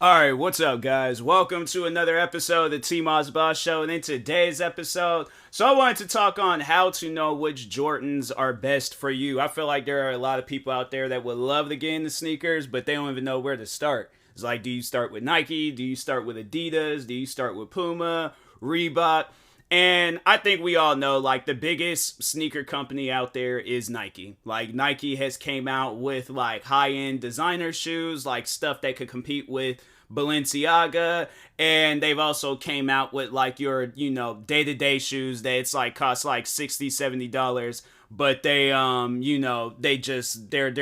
Alright, what's up, guys? Welcome to another episode of the TMossBoss Show. And in today's episode, I wanted to talk on how to know which Jordans are best for you. I feel like there are a lot of people out there that would love to get into sneakers, but they don't even know where to start. It's like, do you start with Nike? Do you start with Adidas? Do you start with Puma, Reebok? And I think we all know, like, the biggest sneaker company out there is Nike. Like, Nike has came out with, like, high-end designer shoes, like, stuff that could compete with Balenciaga. And they've also came out with, like, your, day-to-day shoes that it's, like, cost, like, $60, $70, but they're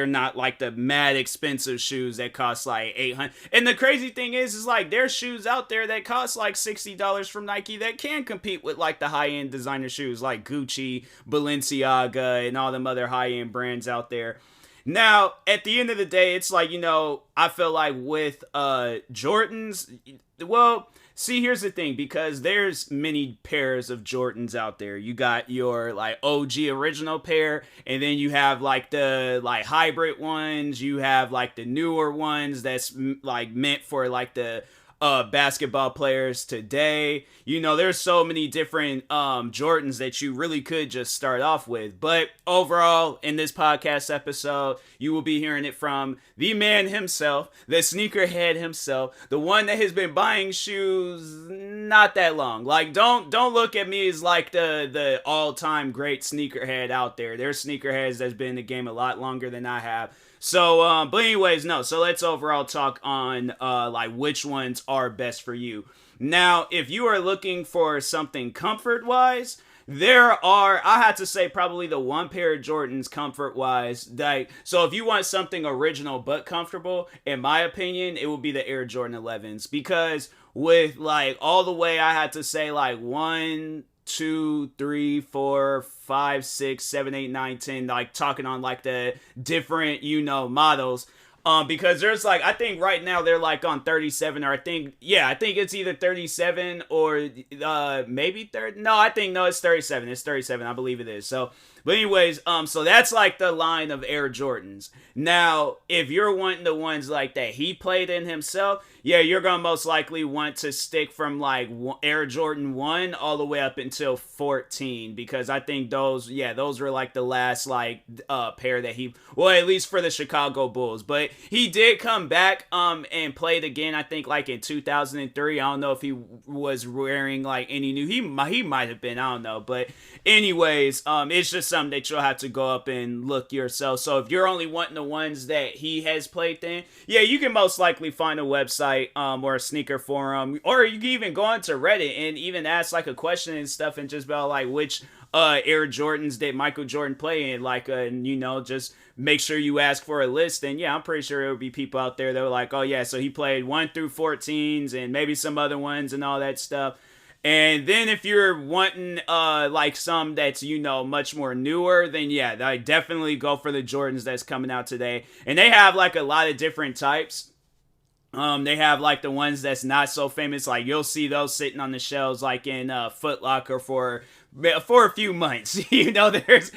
not like the mad expensive shoes that cost like 800. And the crazy thing is like there's shoes out there that cost like $60 from Nike that can compete with like the high-end designer shoes like Gucci, Balenciaga, and all them other high-end brands out there. Now, at the end of the day, it's like, I feel like with Jordans, well, see, here's the thing, because there's many pairs of Jordans out there. You got your like OG original pair, and then you have like the like hybrid ones. You have like the newer ones that's like meant for like the basketball players today. There's so many different Jordans that you really could just start off with. But overall, in this podcast episode, you will be hearing it from the man himself, the sneakerhead himself, the one that has been buying shoes not that long. Like, don't look at me as like the all-time great sneakerhead out there. There's sneakerheads that's been in the game a lot longer than I have. So, but anyways, no. So let's overall talk on like which ones are best for you. Now, if you are looking for something comfort-wise, I have to say, probably the one pair of Jordans comfort-wise. So if you want something original but comfortable, in my opinion, it would be the Air Jordan 11s. Because with like all the way, I had to say like 1, 2, 3, 4, 5, 6, 7, 8, 9, 10, like talking on like the different, models. Because there's like, I think right now they're like on 37, or I think it's either 37 or maybe 30. No, it's 37. It's 37. I believe it is. So, but anyways, so that's like the line of Air Jordans. Now, if you're wanting the ones like that he played in himself, yeah, you're gonna most likely want to stick from like Air Jordan 1 all the way up until 14, because I think those were like the last like pair that at least for the Chicago Bulls. But he did come back and played again, I think like in 2003. I don't know if he was wearing like any new, he might have been, I don't know. But anyways, it's just something that you'll have to go up and look yourself. So if you're only wanting the ones that he has played then, yeah, you can most likely find a website or a sneaker forum, or you can even go onto Reddit and even ask like a question and stuff, and just about like which Air Jordans did Michael Jordan play in, like just make sure you ask for a list. And yeah, I'm pretty sure there would be people out there that were like, oh yeah, so he played 1 through 14s and maybe some other ones and all that stuff. And then if you're wanting like some that's much more newer, then yeah, I definitely go for the Jordans that's coming out today. And they have like a lot of different types. They have like the ones that's not so famous, like you'll see those sitting on the shelves like in Foot Locker for a few months. There's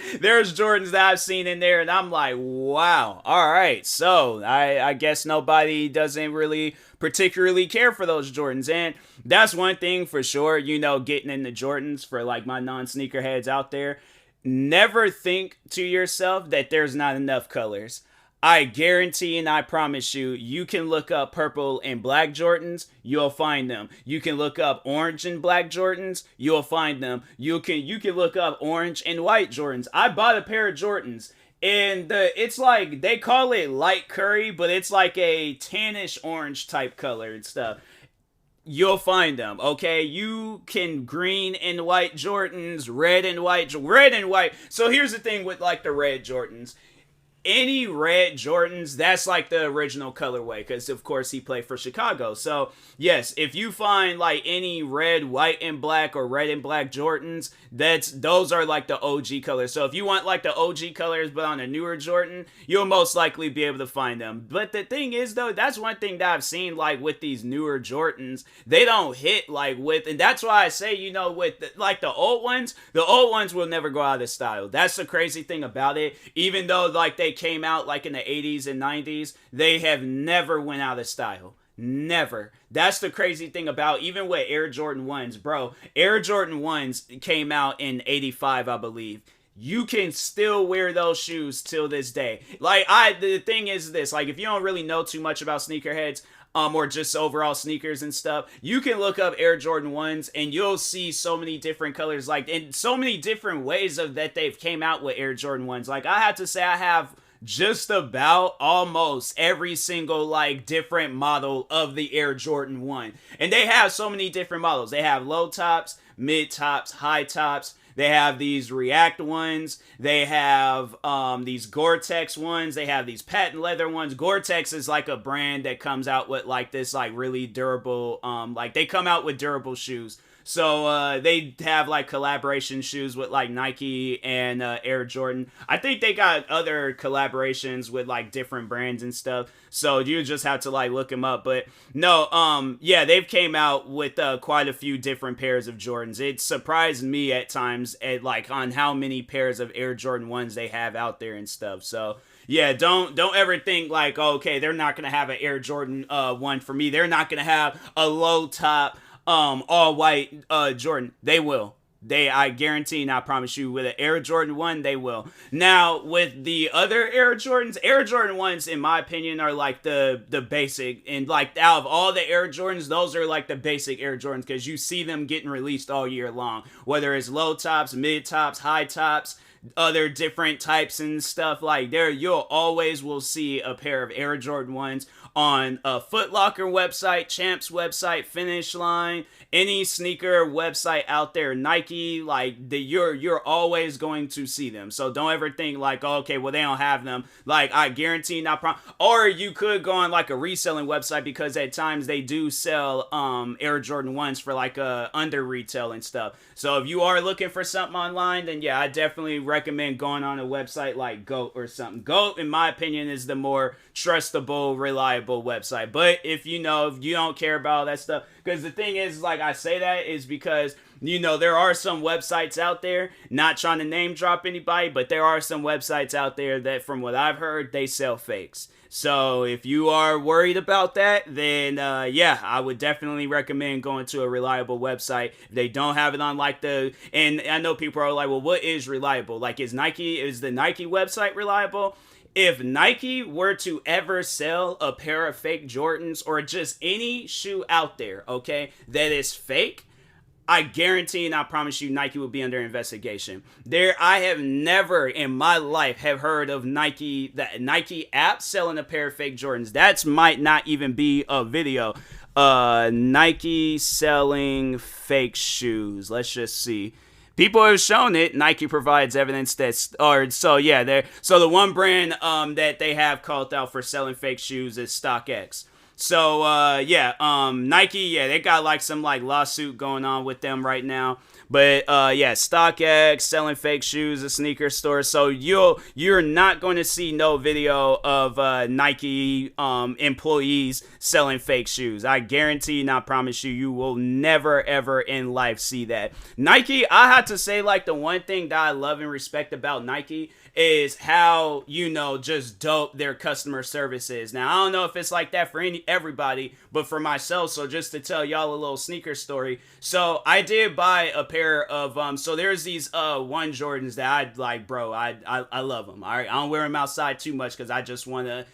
Jordans that I've seen in there, and I'm like, wow, all right. So I guess nobody doesn't really particularly care for those Jordans, and that's one thing for sure. Getting into Jordans for like my non-sneakerheads out there, never think to yourself that there's not enough colors. I guarantee and I promise you, you can look up purple and black Jordans, you'll find them. You can look up orange and black Jordans, you'll find them. You can look up orange and white Jordans. I bought a pair of Jordans, and it's like, they call it light curry, but it's like a tannish orange type color and stuff. You'll find them, okay? You can green and white Jordans, red and white. So here's the thing with like the red Jordans. Any red Jordans, that's like the original colorway, because of course he played for Chicago. So yes, if you find like any red, white, and black, or red and black Jordans, those are like the OG colors. So if you want like the OG colors but on a newer Jordan, you'll most likely be able to find them. But the thing is though, that's one thing that I've seen like with these newer Jordans, they don't hit like with, and that's why I say, with like the old ones will never go out of style. That's the crazy thing about it. Even though like they came out like in the 80s and 90s, they have never went out of style. Never. That's the crazy thing about even with Air Jordan 1s, bro. Air Jordan 1s came out in 85, I believe. You can still wear those shoes till this day. Like, the thing is this, like, if you don't really know too much about sneakerheads, or just overall sneakers and stuff, you can look up Air Jordan 1s and you'll see so many different colors, like, and so many different ways of that they've came out with Air Jordan 1s. Like, I have to say I have just about almost every single like different model of the Air Jordan 1. And they have so many different models. They have low tops, mid tops, high tops. They have these React ones. They have these Gore-Tex ones. They have these patent leather ones. Gore-Tex is like a brand that comes out with like this like really durable, like they come out with durable shoes. So they have like collaboration shoes with like Nike and Air Jordan. I think they got other collaborations with like different brands and stuff. So you just have to like look them up. But no, yeah, they've came out with quite a few different pairs of Jordans. It surprised me at times at like on how many pairs of Air Jordan 1s they have out there and stuff. So yeah, don't ever think like, oh, okay, they're not gonna have an Air Jordan 1 for me. They're not gonna have a low top all white Jordan. They will. I guarantee and I promise you, with an Air Jordan 1, they will. Now, with the other Air Jordans, Air Jordan 1s, in my opinion, are like the basic. And like out of all the Air Jordans, those are like the basic Air Jordans because you see them getting released all year long. Whether it's low tops, mid tops, high tops, other different types and stuff like there, you'll always will see a pair of Air Jordan 1s on a Foot Locker website, Champs website, Finish Line, any sneaker website out there, Nike, like you're always going to see them. So don't ever think like, oh, okay, well they don't have them. Like I guarantee not or you could go on like a reselling website because at times they do sell Air Jordan 1s for like under retail and stuff. So if you are looking for something online, then yeah, I definitely recommend going on a website like GOAT or something. GOAT, in my opinion, is the more trustable, reliable website. But if you don't care about all that stuff, because the thing is, like I say that is because there are some websites out there, not trying to name drop anybody, but there are some websites out there that, from what I've heard, they sell fakes. So if you are worried about that, then yeah, I would definitely recommend going to a reliable website. If they don't have it on like and I know people are like, well, what is reliable? Like, is the Nike website reliable? If Nike were to ever sell a pair of fake Jordans or just any shoe out there, okay, that is fake, I guarantee and I promise you Nike will be under investigation. I have never in my life have heard of Nike app selling a pair of fake Jordans. That might not even be a video. Nike selling fake shoes. Let's just see. People have shown it. Nike provides evidence so the one brand that they have called out for selling fake shoes is StockX. So Nike, they got like some like lawsuit going on with them right now. But StockX selling fake shoes, a sneaker store. So you're not going to see no video of Nike employees selling fake shoes. I guarantee and I promise you will never ever in life see that. Nike, I have to say, like, the one thing that I love and respect about Nike is how, just dope their customer service is. Now, I don't know if it's like that for everybody, but for myself, so just to tell y'all a little sneaker story. So I did buy a pair of, so there's these one Jordans that I like, bro, I love them. All right, I don't wear them outside too much because I just want to,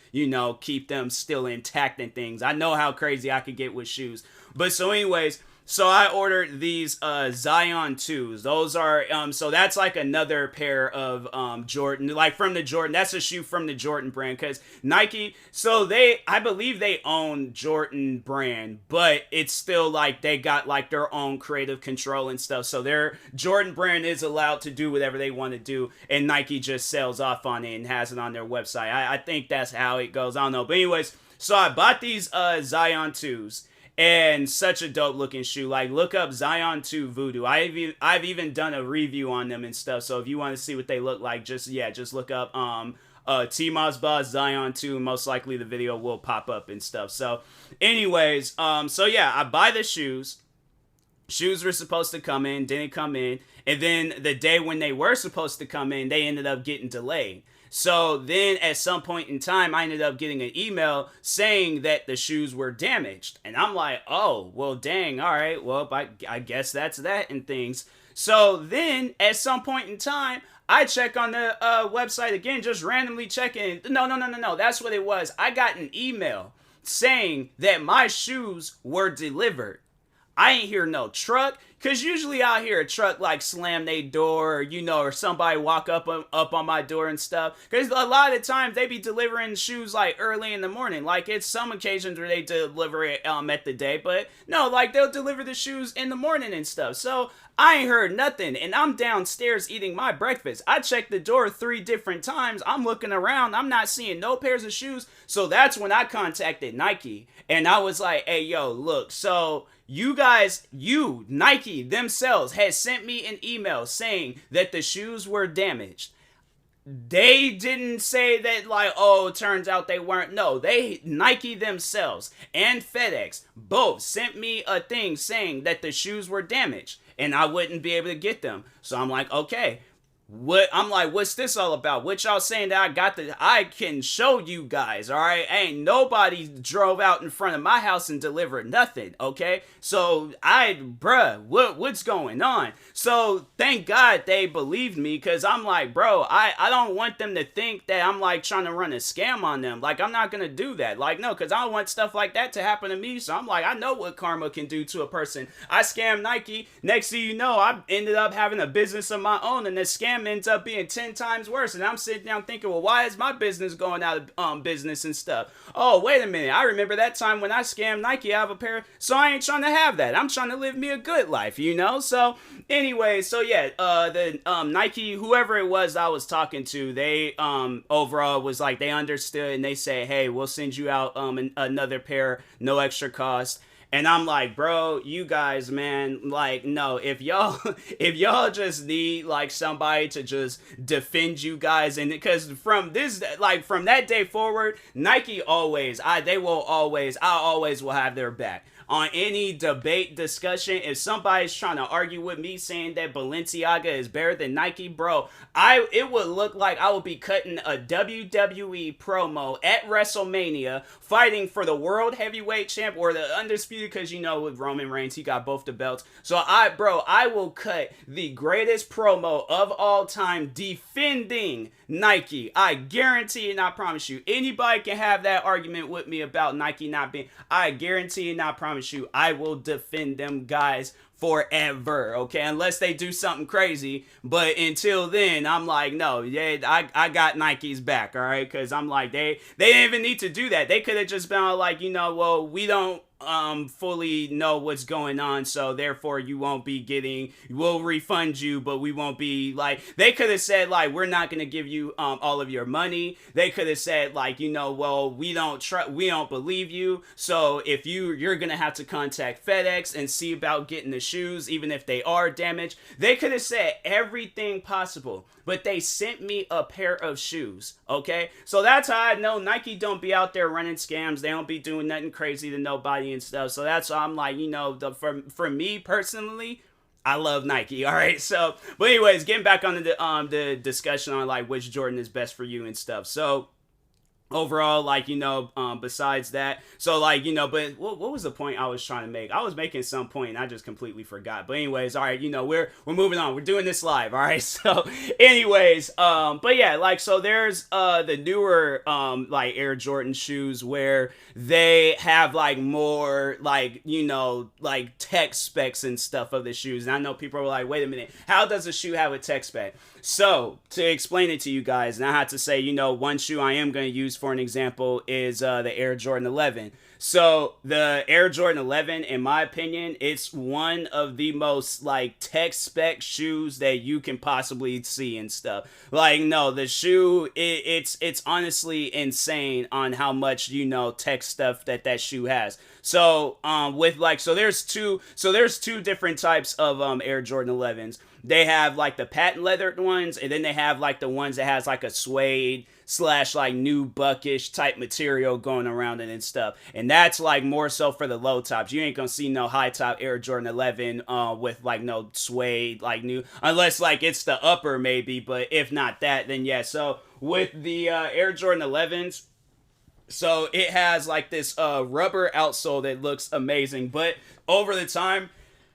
keep them still intact and things. I know how crazy I could get with shoes. But so anyways, so I ordered these Zion 2s. Those are, so that's like another pair of Jordan, like from the Jordan. That's a shoe from the Jordan brand because Nike, so I believe they own Jordan brand, but it's still like they got like their own creative control and stuff. So their Jordan brand is allowed to do whatever they want to do, and Nike just sells off on it and has it on their website. I think that's how it goes. I don't know. But anyways, so I bought these Zion 2s. And such a dope looking shoe. Like, look up Zion 2 Voodoo. I've even done a review on them and stuff. So if you want to see what they look like, just look up TMossBoss Zion 2. Most likely the video will pop up and stuff. So anyways, I buy the shoes. Shoes were supposed to come in, didn't come in. And then the day when they were supposed to come in, they ended up getting delayed. So then at some point in time, I ended up getting an email saying that the shoes were damaged. And I'm like, oh, well, dang, all right, well, I guess that's that and things. So then at some point in time, I check on the website again, just randomly checking. No. That's what it was. I got an email saying that my shoes were delivered. I ain't hear no truck, cause usually I'll hear a truck like slam their door, or somebody walk up on my door and stuff. Cause a lot of the times they be delivering shoes like early in the morning. Like it's some occasions where they deliver it at the day, but no, like they'll deliver the shoes in the morning and stuff. So I ain't heard nothing, and I'm downstairs eating my breakfast. I checked the door 3 different times. I'm looking around. I'm not seeing no pairs of shoes. So that's when I contacted Nike, and I was like, hey, yo, look, so Nike themselves had sent me an email saying that the shoes were damaged. They didn't say that like, oh, it turns out they weren't. No, Nike themselves and FedEx both sent me a thing saying that the shoes were damaged and I wouldn't be able to get them. So I'm like, okay. What's this all about? What y'all saying that I can show you guys, alright? Ain't nobody drove out in front of my house and delivered nothing, okay? So, what's going on? So, thank God they believed me, because I'm like, bro, I don't want them to think that I'm like trying to run a scam on them. Like, I'm not gonna do that. Like, no, because I don't want stuff like that to happen to me. So, I'm like, I know what karma can do to a person. I scammed Nike. Next thing you know, I ended up having a business of my own, and the scam ends up being 10 times worse. And I'm sitting down thinking, well, why is my business going out of business and stuff? Oh, wait a minute. I remember that time when I scammed Nike out of a pair. So I ain't trying to have that. I'm trying to live me a good life, So anyway, so yeah, the Nike, whoever it was I was talking to, they overall was like, they understood, and they say, hey, we'll send you out another pair, no extra cost. And I'm like, bro, you guys, man, like, no, if y'all just need like somebody to just defend you guys, and because from that day forward, Nike always, I always will have their back. On any debate discussion, if somebody's trying to argue with me saying that Balenciaga is better than Nike, bro, it would look like I would be cutting a WWE promo at WrestleMania fighting for the World Heavyweight Champ or the Undisputed, because with Roman Reigns, he got both the belts. So I will cut the greatest promo of all time defending Nike. I guarantee and I promise you, anybody can have that argument with me about Nike not being, I guarantee and I promise you, I will defend them guys forever, okay? Unless they do something crazy. But until then, I'm like, no, yeah, I got Nike's back, all right? Because I'm like, they didn't even need to do that. They could have just been like, well, we don't fully know what's going on, so therefore we'll refund you, but we won't be like, they could have said like, we're not going to give you all of your money. They could have said like, well, we don't believe you, so if you're going to have to contact FedEx and see about getting the shoes, even if they are damaged. They could have said everything possible, but they sent me a pair of shoes, okay? So that's how I know Nike don't be out there running scams. They don't be doing nothing crazy to nobody and stuff. So that's why I'm like, for me personally, I love Nike, all right? So, but anyways, getting back on the discussion on like which Jordan is best for you and stuff. So overall, like, besides that, so like, but what was the point I was trying to make? I was making some point and I just completely forgot. But anyways, all right, we're moving on. We're doing this live, all right? So anyways, but yeah, like, so there's the newer like Air Jordan shoes where they have like more like, like tech specs and stuff of the shoes. And I know people are like, wait a minute, how does a shoe have a tech spec? So to explain it to you guys, and I have to say, one shoe I am going to use for an example is the Air Jordan 11. So the Air Jordan 11, in my opinion, it's one of the most like tech spec shoes that you can possibly see and stuff. Like, no, the shoe, it's honestly insane on how much, tech stuff that shoe has. So there's two different types of Air Jordan 11s. They have like the patent leather ones, and then they have like the ones that has like a suede slash like new buckish type material going around it and stuff. And that's like more so for the low tops. You ain't gonna see no high top Air Jordan 11 with like no suede like new, unless like it's the upper maybe, but if not that, then yeah. So with the Air Jordan 11s, so it has like this rubber outsole that looks amazing, but over the time,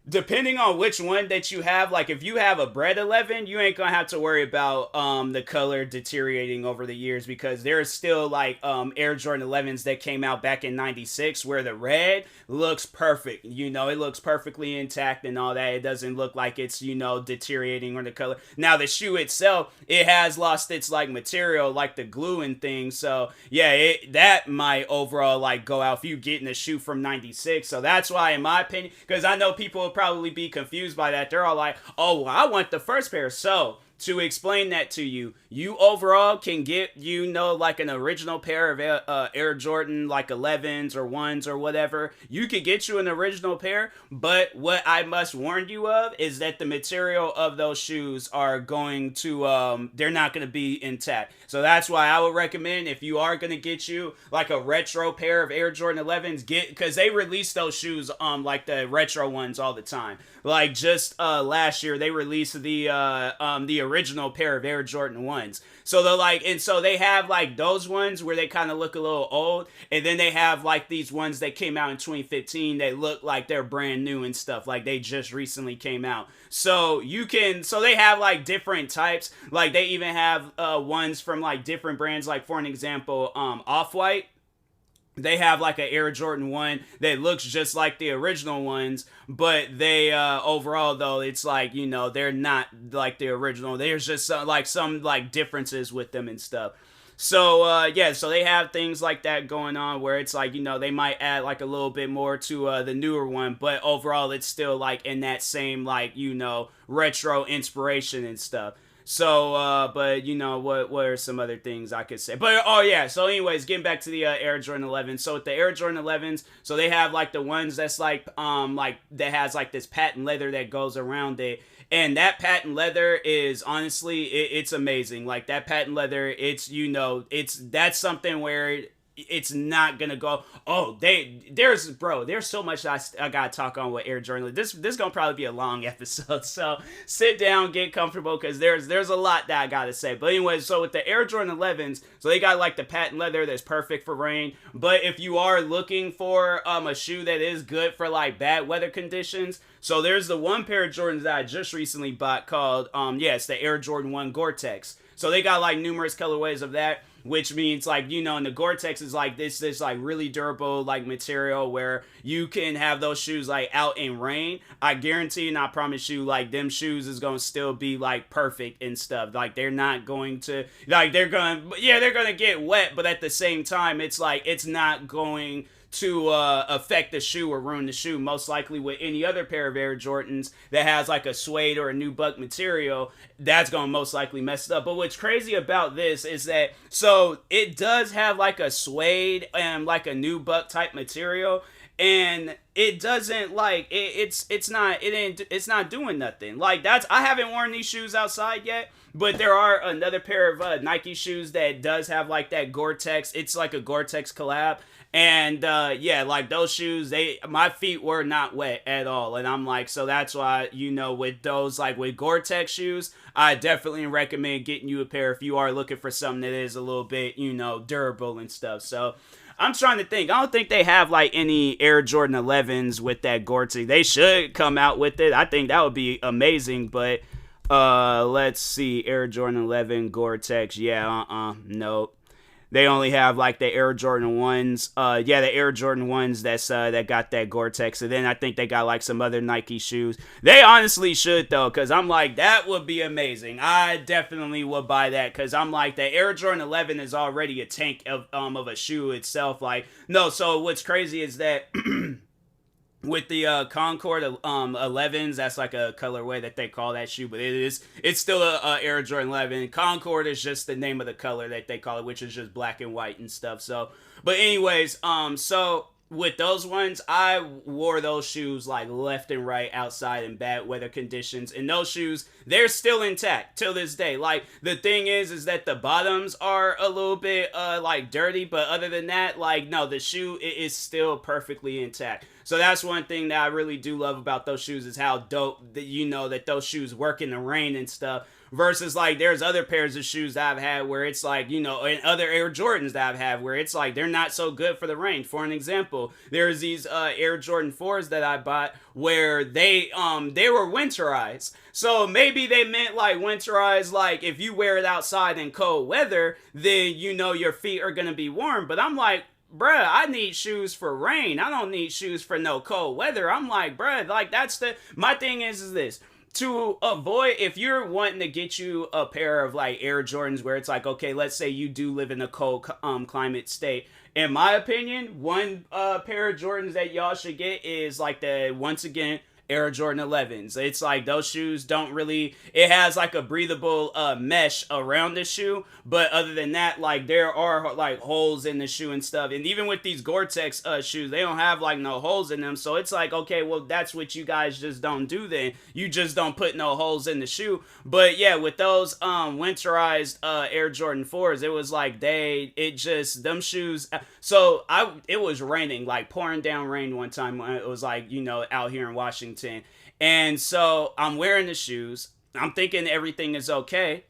depending on which one that you have, like if you have a bread 11, you ain't gonna have to worry about the color deteriorating over the years, because there's still like Air Jordan 11s that came out back in 96 where the red looks perfect. You know, it looks perfectly intact and all that. It doesn't look like it's, you know, deteriorating or the color. Now the shoe itself, it has lost its like material, like the glue and things. So yeah, that might overall like go out if you getting a shoe from 96. So that's why, in my opinion, because I know people will probably be confused by that. They're all like, oh, well, I want the first pair. So to explain that to you, you overall can get, you know, like an original pair of Air Jordan like 11s or 1s or whatever. You could get you an original pair, but what I must warn you of is that the material of those shoes are going to, they're not going to be intact. So that's why I would recommend, if you are going to get you like a retro pair of Air Jordan 11s, because they release those shoes like the retro ones all the time. Like just last year, they released the original pair of Air Jordan 1s. So they're like, and so they have like those ones where they kind of look a little old, and then they have like these ones that came out in 2015 that look like they're brand new and stuff, like they just recently came out. So you can, so they have like different types, like they even have ones from like different brands, like for an example, Off-White. They have like an Air Jordan 1 that looks just like the original ones, but they overall though, it's like, you know, they're not like the original. There's just some differences with them and stuff. So yeah, so they have things like that going on where it's like, you know, they might add like a little bit more to the newer one, but overall it's still like in that same like, you know, retro inspiration and stuff. So, but you know, what are some other things I could say? But, oh yeah, so anyways, getting back to the Air Jordan 11. So with the Air Jordan 11s, so they have like the ones that's like that has like this patent leather that goes around it. And that patent leather is honestly, it's amazing. Like that patent leather, it's, you know, that's something where it's not gonna go, oh, there's so much I gotta talk on with Air Jordan. This gonna probably be a long episode, so sit down, get comfortable, because there's a lot that I gotta say. But anyway, so with the Air Jordan 11s, so they got like the patent leather that's perfect for rain, but if you are looking for a shoe that is good for like bad weather conditions, so there's the one pair of Jordans that I just recently bought called it's the Air Jordan 1 Gore-Tex. So they got like numerous colorways of that, which means like, you know, and the Gore-Tex is like this like really durable like material where you can have those shoes like out in rain. I guarantee and I promise you, like them shoes is gonna still be like perfect and stuff. Like they're not going to, like they're gonna get wet, but at the same time it's like it's not going to affect the shoe or ruin the shoe. Most likely with any other pair of Air Jordans that has like a suede or a nubuck material, that's gonna most likely mess it up. But what's crazy about this is that, so it does have like a suede and like a nubuck type material, and it doesn't like it's not doing nothing. Like I haven't worn these shoes outside yet, but there are another pair of Nike shoes that does have like that Gore-Tex. It's like a Gore-Tex collab. And yeah, like those shoes, my feet were not wet at all. And I'm like, so that's why, you know, with those, like with Gore-Tex shoes, I definitely recommend getting you a pair if you are looking for something that is a little bit, you know, durable and stuff. So I'm trying to think. I don't think they have like any Air Jordan 11s with that Gore-Tex. They should come out with it. I think that would be amazing. But let's see, Air Jordan 11 Gore-Tex. Yeah, nope. They only have like the Air Jordan 1s. The Air Jordan 1s that got that Gore-Tex. And then I think they got like some other Nike shoes. They honestly should though, because I'm like, that would be amazing. I definitely would buy that, because I'm like, the Air Jordan 11 is already a tank of a shoe itself. Like, no, so what's crazy is that with the Concord 11s, that's like a colorway that they call that shoe, but it's still a Air Jordan 11. Concord is just the name of the color that they call it, which is just black and white and stuff. So, but anyways, so with those ones, I wore those shoes like left and right outside in bad weather conditions, and those shoes, they're still intact till this day. Like, the thing is that the bottoms are a little bit like dirty, but other than that, like, no, the shoe is still perfectly intact. So that's one thing that I really do love about those shoes, is how dope that, you know, that those shoes work in the rain and stuff. Versus, like, there's other pairs of shoes that I've had where it's like, you know, and other Air Jordans that I've had where it's like they're not so good for the rain. For an example, there's these Air Jordan 4s that I bought where they were winterized. So maybe they meant like winterized, like if you wear it outside in cold weather, then you know your feet are gonna be warm. But I'm like, bruh, I need shoes for rain. I don't need shoes for no cold weather. I'm like, bruh, like that's my thing is this. To avoid, if you're wanting to get you a pair of like Air Jordans where it's like, okay, let's say you do live in a cold climate state. In my opinion, one pair of Jordans that y'all should get is like the, once again, Air Jordan 11s. It's like those shoes don't really, it has like a breathable mesh around the shoe, but other than that, like there are like holes in the shoe and stuff. And even with these Gore-Tex shoes, they don't have like no holes in them. So it's like, okay, well, that's what you guys just don't do then. You just don't put no holes in the shoe. But yeah, with those winterized Air Jordan 4s, it was like them shoes. So it was raining, like pouring down rain one time when it was like, you know, out here in Washington. And so I'm wearing the shoes. I'm thinking everything is okay.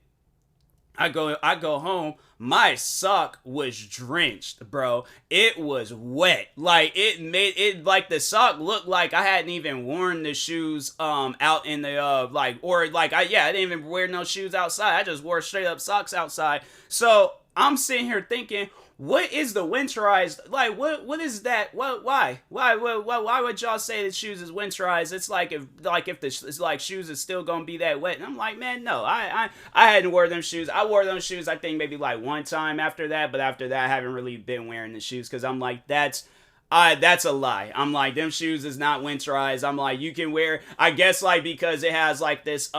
I go home. My sock was drenched, bro. It was wet. Like it made it like the sock looked like I hadn't even worn the shoes out in the I didn't even wear no shoes outside. I just wore straight up socks outside. So I'm sitting here thinking, what is the winterized, like what is that? Why would y'all say that shoes is winterized? It's like if the like shoes is still gonna be that wet. And I'm like, man, no, I hadn't worn them shoes. I wore those shoes I think maybe like one time after that, but after that I haven't really been wearing the shoes, because I'm like, that's a lie. I'm like, them shoes is not winterized. I'm like, you can wear, I guess, like, because it has like this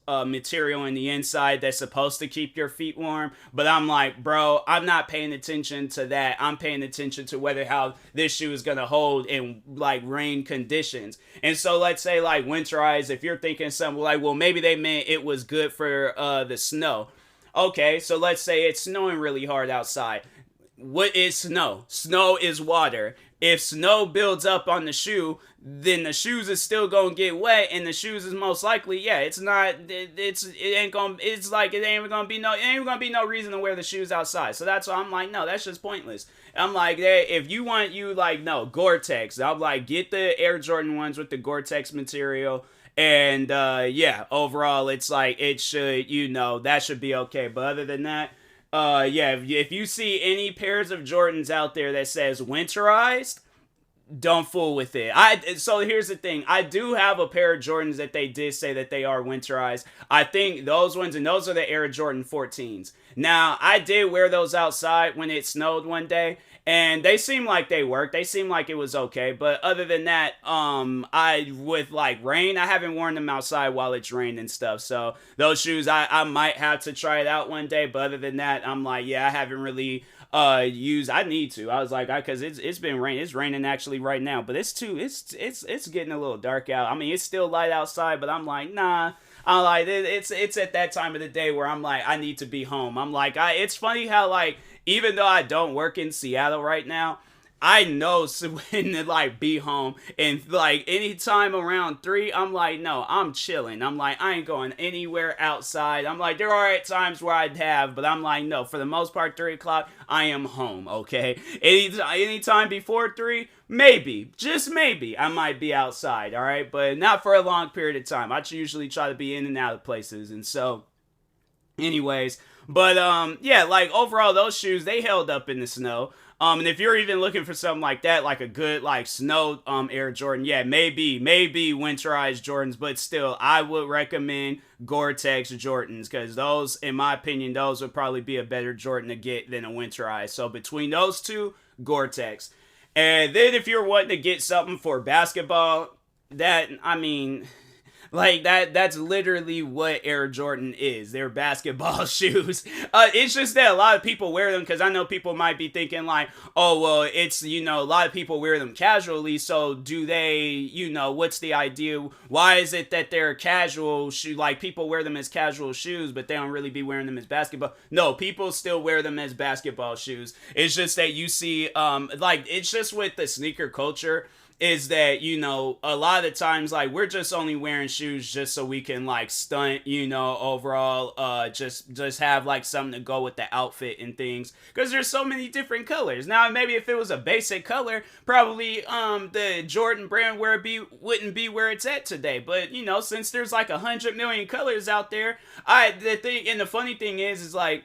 material in the inside that's supposed to keep your feet warm. But I'm like, bro, I'm not paying attention to that. I'm paying attention to whether how this shoe is gonna hold in like rain conditions. And so let's say like winterized, if you're thinking something like, well, maybe they meant it was good for the snow. Okay, so let's say it's snowing really hard outside. What is snow? Snow is water. If snow builds up on the shoe, then the shoes is still gonna get wet, and the shoes is most likely, yeah, it's not, it ain't gonna, it's like, it ain't gonna be no reason to wear the shoes outside. So that's why I'm like, no, that's just pointless. I'm like, if you want, no, Gore-Tex. I'm like, get the Air Jordan ones with the Gore-Tex material. And, overall, it's like, it should, that should be okay. But other than that, if you see any pairs of Jordans out there that says winterized, don't fool with it. So here's the thing. I do have a pair of Jordans that they did say that they are winterized. I think those ones, and those are the Air Jordan 14s. Now, I did wear those outside when it snowed one day, and they seemed like they worked. They seemed like it was okay. But other than that, with like rain, I haven't worn them outside while it's rained and stuff. So those shoes, I might have to try it out one day. But other than that, I'm like, yeah, I haven't really I need to. I was like, because it's been raining. It's raining actually right now, but it's getting a little dark out. I mean, it's still light outside, but I'm like, nah. I'm like, it's at that time of the day where I'm like, I need to be home. I'm like, it's funny how, like, even though I don't work in Seattle right now, I know when to like be home, and like anytime around 3, I'm like, no, I'm chilling. I'm like, I ain't going anywhere outside. I'm like, there are at times where I'd have, but I'm like, no, for the most part, 3 o'clock, I am home. Okay, anytime before 3, maybe, just maybe, I might be outside. All right, but not for a long period of time. I usually try to be in and out of places, and so, anyways. But like overall, those shoes, they held up in the snow. And if you're even looking for something like that, like a good like snow Air Jordan, yeah, maybe winterized Jordans, but still, I would recommend Gore-Tex Jordans, because those, in my opinion, those would probably be a better Jordan to get than a winterized. So between those two, Gore-Tex. And then if you're wanting to get something for basketball, that, I mean, Like that's literally what Air Jordan is. They're basketball shoes. It's just that a lot of people wear them, because I know people might be thinking like, oh well, it's, you know, a lot of people wear them casually, so do they, you know, what's the idea? Why is it that they're casual shoe, like people wear them as casual shoes, but they don't really be wearing them as basketball? No, people still wear them as basketball shoes. It's just that you see, like, it's just with the sneaker culture, is that, you know, a lot of the times, like, we're just only wearing shoes just so we can, like, stunt, you know, overall, just have, like, something to go with the outfit and things, because there's so many different colors. Now, maybe if it was a basic color, probably, the Jordan brand wouldn't be where it's at today, but, you know, since there's, like, 100 million colors out there, the funny thing is, like,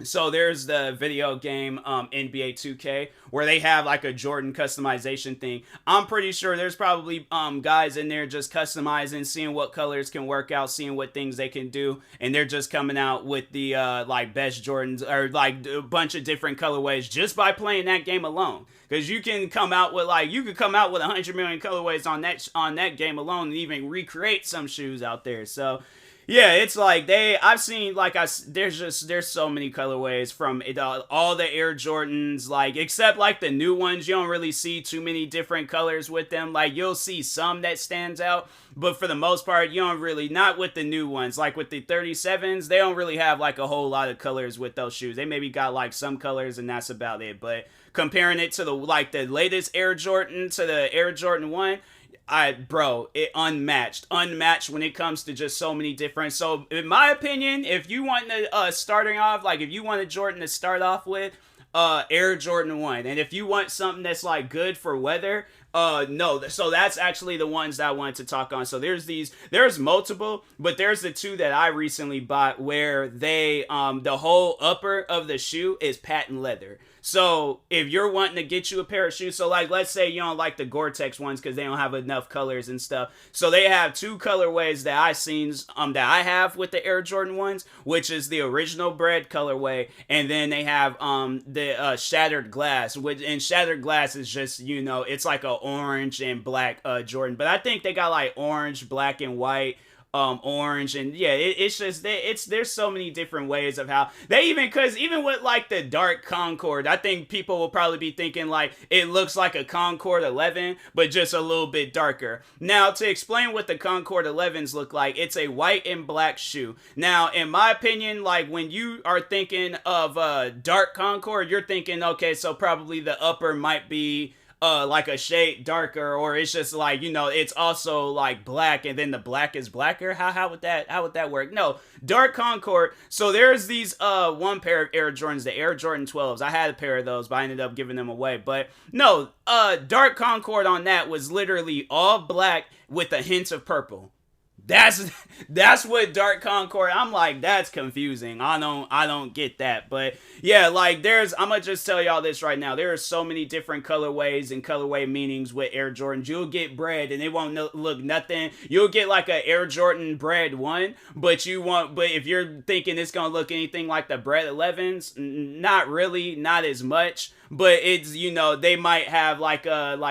so there's the video game NBA 2K, where they have like a Jordan customization thing. I'm pretty sure there's probably guys in there just customizing, seeing what colors can work out, seeing what things they can do, and they're just coming out with the like best Jordans, or like a bunch of different colorways just by playing that game alone. Because you can come out with 100 million colorways on that game alone, and even recreate some shoes out there. So yeah, it's like I've seen, like, there's so many colorways from all the Air Jordans, like, except like the new ones, you don't really see too many different colors with them. Like, you'll see some that stands out, but for the most part, you don't really, not with the new ones. Like with the 37s, they don't really have like a whole lot of colors with those shoes. They maybe got like some colors and that's about it. But comparing it to the latest Air Jordan to the Air Jordan 1, it unmatched when it comes to just so many different. So in my opinion, if you want to starting off, like if you want a Jordan to start off with, Air Jordan 1, and if you want something that's like good for weather, no, so that's actually the ones that I wanted to talk on. So there's multiple, but there's the two that I recently bought where they, the whole upper of the shoe is patent leather. So if you're wanting to get you a pair of shoes, so like, let's say you don't like the Gore-Tex ones because they don't have enough colors and stuff. So they have two colorways that that I have with the Air Jordan 1s, which is the original bread colorway. And then they have, the shattered glass, and shattered glass is just, you know, it's like a orange and black, Jordan. But I think they got like orange, black and white, orange, and yeah, it's just there's so many different ways of how they because even with like the dark Concord, I think people will probably be thinking like it looks like a Concord 11 but just a little bit darker. Now, to explain what the Concord 11s look like, it's a white and black shoe. Now, in my opinion, like when you are thinking of dark Concord, you're thinking, okay, so probably the upper might be like a shade darker, or it's just like, you know, it's also like black and then the black is blacker. How would that work? No, dark Concord. So there's these one pair of Air Jordans, the Air Jordan 12s. I had a pair of those, but I ended up giving them away. But no, dark Concord on that was literally all black with a hint of purple. That's what dark Concord. I'm like, that's confusing. I don't get that. But yeah, like I'm gonna just tell y'all this right now. There are so many different colorways and colorway meanings with Air Jordans. You'll get bread and it won't look nothing. You'll get like a Air Jordan bread 1, but if you're thinking it's gonna look anything like the bread 11s, not really, not as much. But it's, you know, they might have like light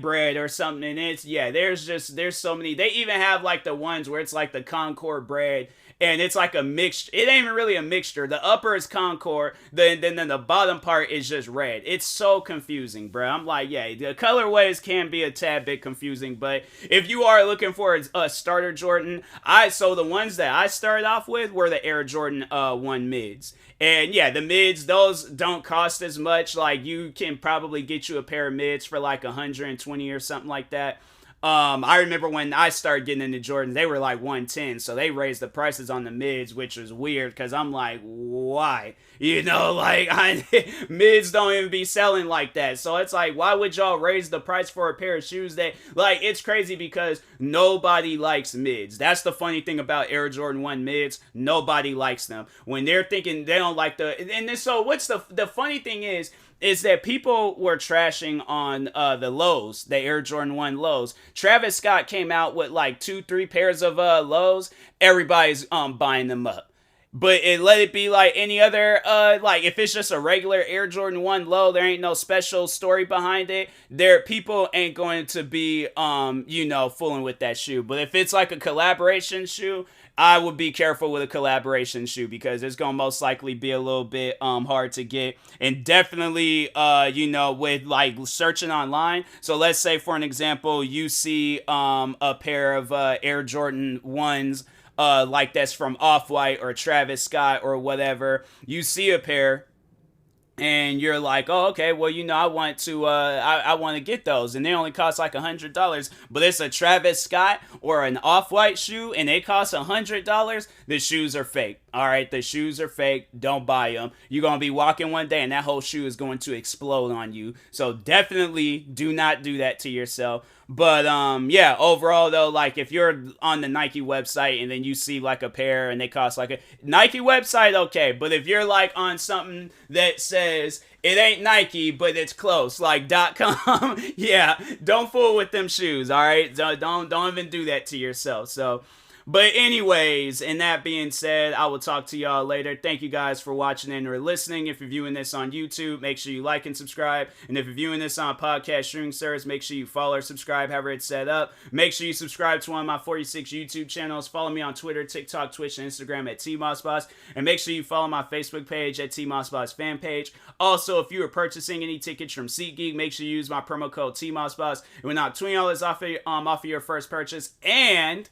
bread or something, and it's, yeah, there's so many. They even have like the ones where it's like the Concord bread, and it's like a mixture. It ain't even really a mixture. The upper is Concord, then the bottom part is just red. It's so confusing, bro. I'm like, yeah, the colorways can be a tad bit confusing, but if you are looking for a starter Jordan, so the ones that I started off with were the Air Jordan 1 mids. And yeah, the mids, those don't cost as much. Like, you can probably get you a pair of mids for like 120 or something like that. I remember when I started getting into Jordans, they were like 110, so they raised the prices on the mids, which was weird, because I'm like, why? You know, like, mids don't even be selling like that, so it's like, why would y'all raise the price for a pair of shoes that, like, it's crazy because nobody likes mids. That's the funny thing about Air Jordan 1 mids, nobody likes them. When they're thinking they don't like so what's the funny thing is that people were trashing on the lows, the Air Jordan 1 lows. Travis Scott came out with like 2-3 pairs of lows. Everybody's buying them up. But let it be like any other, like if it's just a regular Air Jordan 1 low, there ain't no special story behind it. People ain't going to be, fooling with that shoe. But if it's like a collaboration shoe, I would be careful with a collaboration shoe because it's gonna most likely be a little bit hard to get, and definitely with like searching online. So let's say for an example, you see a pair of Air Jordan 1s like that's from Off-White or Travis Scott or whatever. You see a pair and you're like, oh, okay, well, I want to, I want to get those, and they only cost like $100. But it's a Travis Scott or an Off-White shoe, and they cost $100. The shoes are fake. All right, the shoes are fake. Don't buy them. You're gonna be walking one day, and that whole shoe is going to explode on you. So definitely do not do that to yourself. But yeah, overall though, like if you're on the Nike website and then you see like a pair and they cost like a Nike website, okay. But if you're like on something that says it ain't Nike, but it's close, like .com, yeah, don't fool with them shoes. All right, don't even do that to yourself. So. But anyways, and that being said, I will talk to y'all later. Thank you guys for watching and or listening. If you're viewing this on YouTube, make sure you like and subscribe. And if you're viewing this on podcast streaming service, make sure you follow or subscribe however it's set up. Make sure you subscribe to one of my 46 YouTube channels. Follow me on Twitter, TikTok, Twitch, and Instagram at TMossBoss. And make sure you follow my Facebook page at TMossBoss fan page. Also, if you are purchasing any tickets from SeatGeek, make sure you use my promo code TMossBoss. It will knock $20 off of your first purchase. And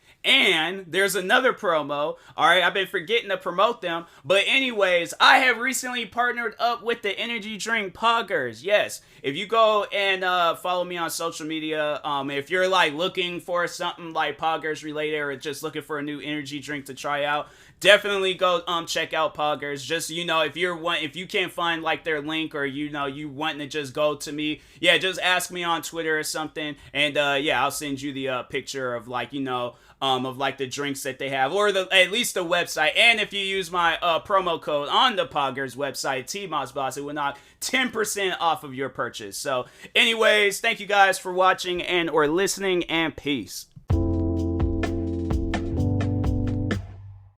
there's another promo. All right, I've been forgetting to promote them. But anyways, I have recently partnered up with the energy drink Poggers. Yes, if you go and follow me on social media, if you're like looking for something like Poggers related or just looking for a new energy drink to try out, definitely go check out Poggers. Just if you can't find like their link or you wanting to just go to me, yeah, just ask me on Twitter or something, and yeah, I'll send you the picture of like of like the drinks that they have, or at least the website. And if you use my promo code on the Poggers website, TMossBoss, it will knock 10% off of your purchase. So anyways, thank you guys for watching and or listening, and peace.